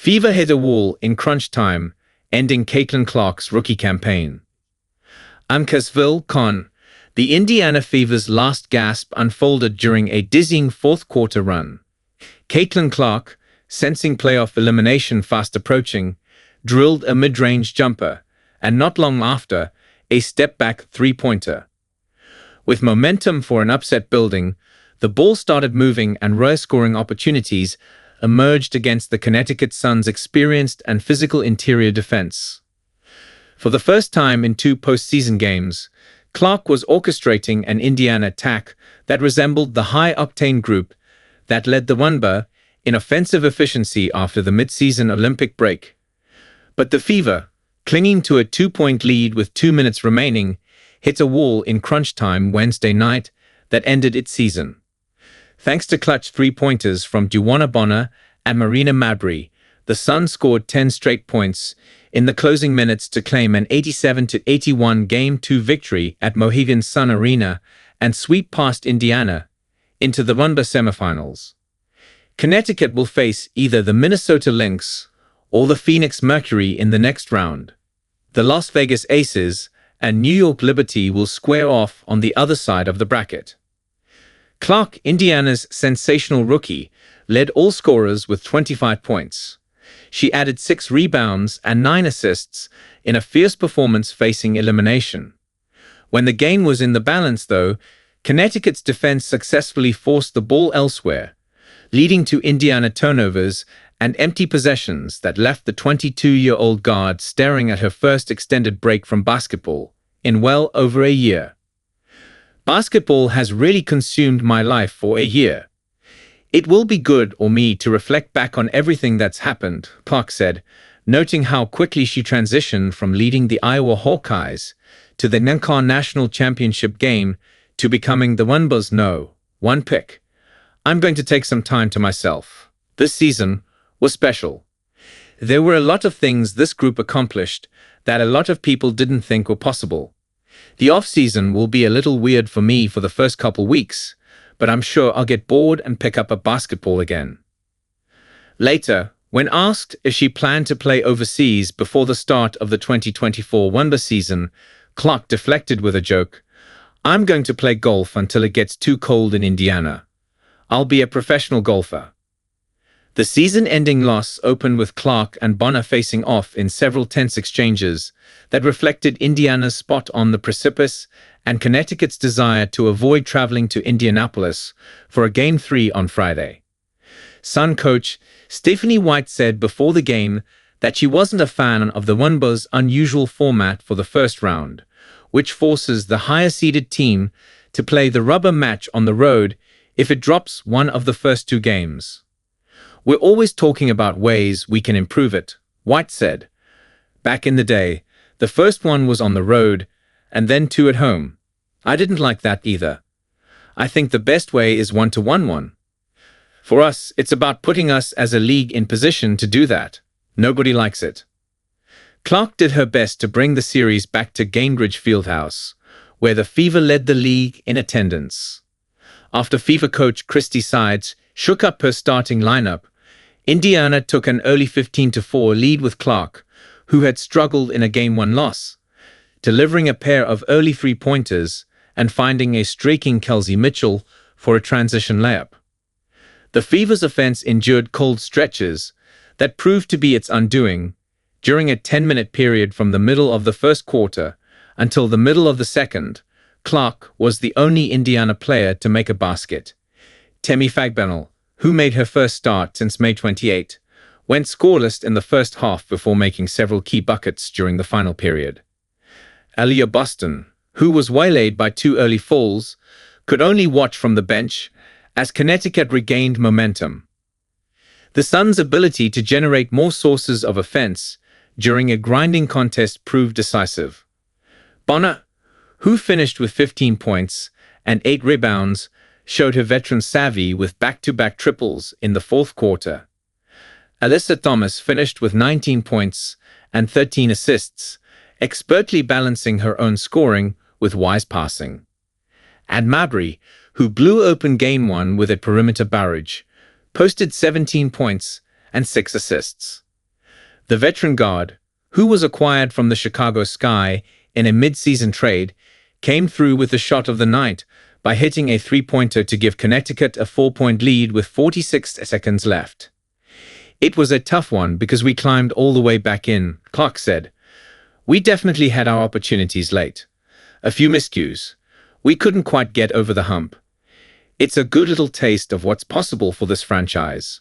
Fever hit a wall in crunch time, ending Caitlin Clark's rookie campaign. Con. The Indiana Fever's last gasp unfolded during a dizzying fourth-quarter run. Caitlin Clark, sensing playoff elimination fast approaching, drilled a mid-range jumper, and not long after, a step-back three-pointer. With momentum for an upset building, the ball started moving and rare scoring opportunities emerged against the Connecticut Sun's experienced and physical interior defense. For the first time in two postseason games, Clark was orchestrating an Indiana attack that resembled the high-octane group that led the Wnba in offensive efficiency after the mid-season Olympic break. But the Fever, clinging to a 2-point lead with 2 minutes remaining, hit a wall in crunch time Wednesday night that ended its season. Thanks to clutch three-pointers from Wnba and Marina Mabrey, the Sun scored 10 straight points in the closing minutes to claim an 87-81 Game 2 victory at Mohegan Sun Arena and sweep past Indiana into the Wnba Semifinals. Connecticut will face either the Minnesota Lynx or the Phoenix Mercury in the next round. The Las Vegas Aces and New York Liberty will square off on the other side of the bracket. Clark, Indiana's sensational rookie, led all scorers with 25 points. She added 6 rebounds and 9 assists in a fierce performance facing elimination. When the game was in the balance, though, Connecticut's defense successfully forced the ball elsewhere, leading to Indiana turnovers and empty possessions that left the 22-year-old guard staring at her first extended break from basketball in well over a year. Basketball has really consumed my life for a year. It will be good for me to reflect back on everything that's happened, Clark said, noting how quickly she transitioned from leading the Iowa Hawkeyes to the National Championship game to becoming the Wnba's #1 pick. I'm going to take some time to myself. This season was special. There were a lot of things this group accomplished that a lot of people didn't think were possible. The off-season will be a little weird for me for the first couple weeks, but I'm sure I'll get bored and pick up a basketball again. Later, when asked if she planned to play overseas before the start of the 2024 Wnba season, Clark deflected with a joke, "I'm going to play golf until it gets too cold in Indiana. I'll be a professional golfer." The season-ending loss opened with Clark and Bonner facing off in several tense exchanges that reflected Indiana's spot on the precipice and Connecticut's desire to avoid traveling to Indianapolis for a Game 3 on Friday. Sun coach Stephanie White said before the game that she wasn't a fan of the Wnba's unusual format for the first round, which forces the higher-seeded team to play the rubber match on the road if it drops one of the first 2 games. "We're always talking about ways we can improve it," White said. "Back in the day, the first one was on the road, and then 2 at home. I didn't like that either. I think the best way is 1-1-1. For us, it's about putting us as a league in position to do that. Nobody likes it." Clark did her best to bring the series back to Gainbridge Fieldhouse, where the Fever led the league in attendance. After Fever coach Christy Sides shook up her starting lineup, Indiana took an early 15-4 lead with Clark, who had struggled in a Game 1 loss, delivering a pair of early three-pointers and finding a streaking Kelsey Mitchell for a transition layup. The Fever's offense endured cold stretches that proved to be its undoing during a 10-minute period from the middle of the first quarter until the middle of the second. Clark was the only Indiana player to make a basket. Temi Fagbenel, who made her first start since May 28, went scoreless in the first half before making several key buckets during the final period. Aaliyah Boston, who was waylaid by 2 early fouls, could only watch from the bench as Connecticut regained momentum. The Sun's ability to generate more sources of offense during a grinding contest proved decisive. Bonner, who finished with 15 points and 8 rebounds, showed her veteran savvy with back-to-back triples in the fourth quarter. Alyssa Thomas finished with 19 points and 13 assists, expertly balancing her own scoring with wise passing. And Mabrey, who blew open Game 1 with a perimeter barrage, posted 17 points and 6 assists. The veteran guard, who was acquired from the Chicago Sky in a mid-season trade, came through with the shot of the night by hitting a three-pointer to give Connecticut a 4-point lead with 46 seconds left. "It was a tough one because we climbed all the way back in," Clark said. "We definitely had our opportunities late. A few miscues. We couldn't quite get over the hump. It's a good little taste of what's possible for this franchise."